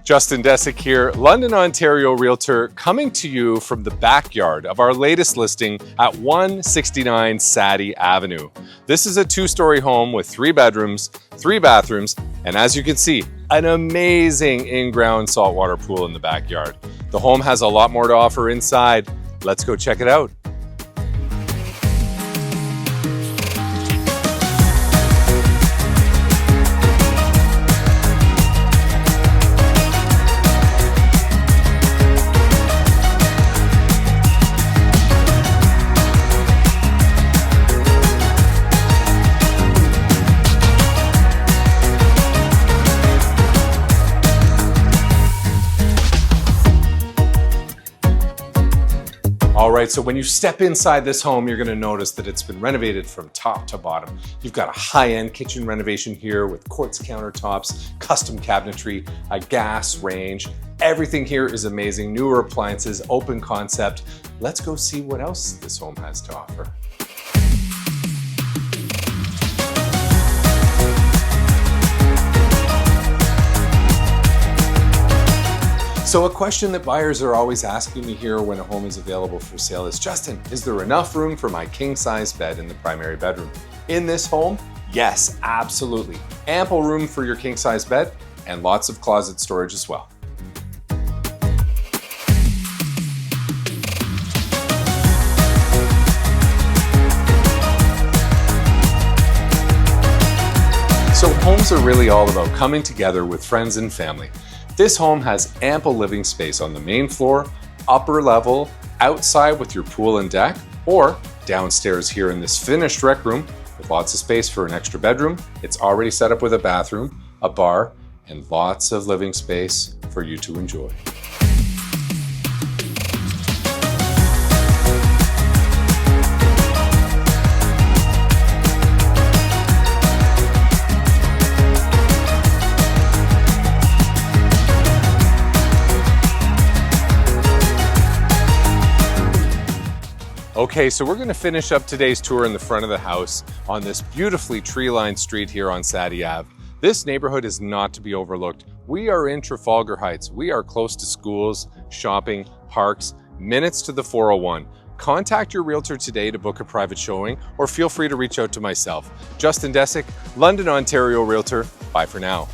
Justin Desick here, London, Ontario Realtor, coming to you from the backyard of our latest listing at 169 Sadie Avenue. This is a two-story home with 3 bedrooms, 3 bathrooms, and as you can see, an amazing in-ground saltwater pool in the backyard. The home has a lot more to offer inside. Let's go check it out. All right, so when you step inside this home, you're gonna notice that it's been renovated from top to bottom. You've got a high-end kitchen renovation here with quartz countertops, custom cabinetry, a gas range. Everything here is amazing, newer appliances, open concept. Let's go see what else this home has to offer. So a question that buyers are always asking me here when a home is available for sale is, Justin, is there enough room for my king-size bed in the primary bedroom? In this home, yes, absolutely. Ample room for your king-size bed and lots of closet storage as well. So homes are really all about coming together with friends and family. This home has ample living space on the main floor, upper level, outside with your pool and deck, or downstairs here in this finished rec room with lots of space for an extra bedroom. It's already set up with a bathroom, a bar, and lots of living space for you to enjoy. Okay, so we're going to finish up today's tour in the front of the house on this beautifully tree-lined street here on Sadie Ave. This neighborhood is not to be overlooked. We are in Trafalgar Heights. We are close to schools, shopping, parks, minutes to the 401. Contact your realtor today to book a private showing, or feel free to reach out to myself. Justin Desick, London, Ontario Realtor. Bye for now.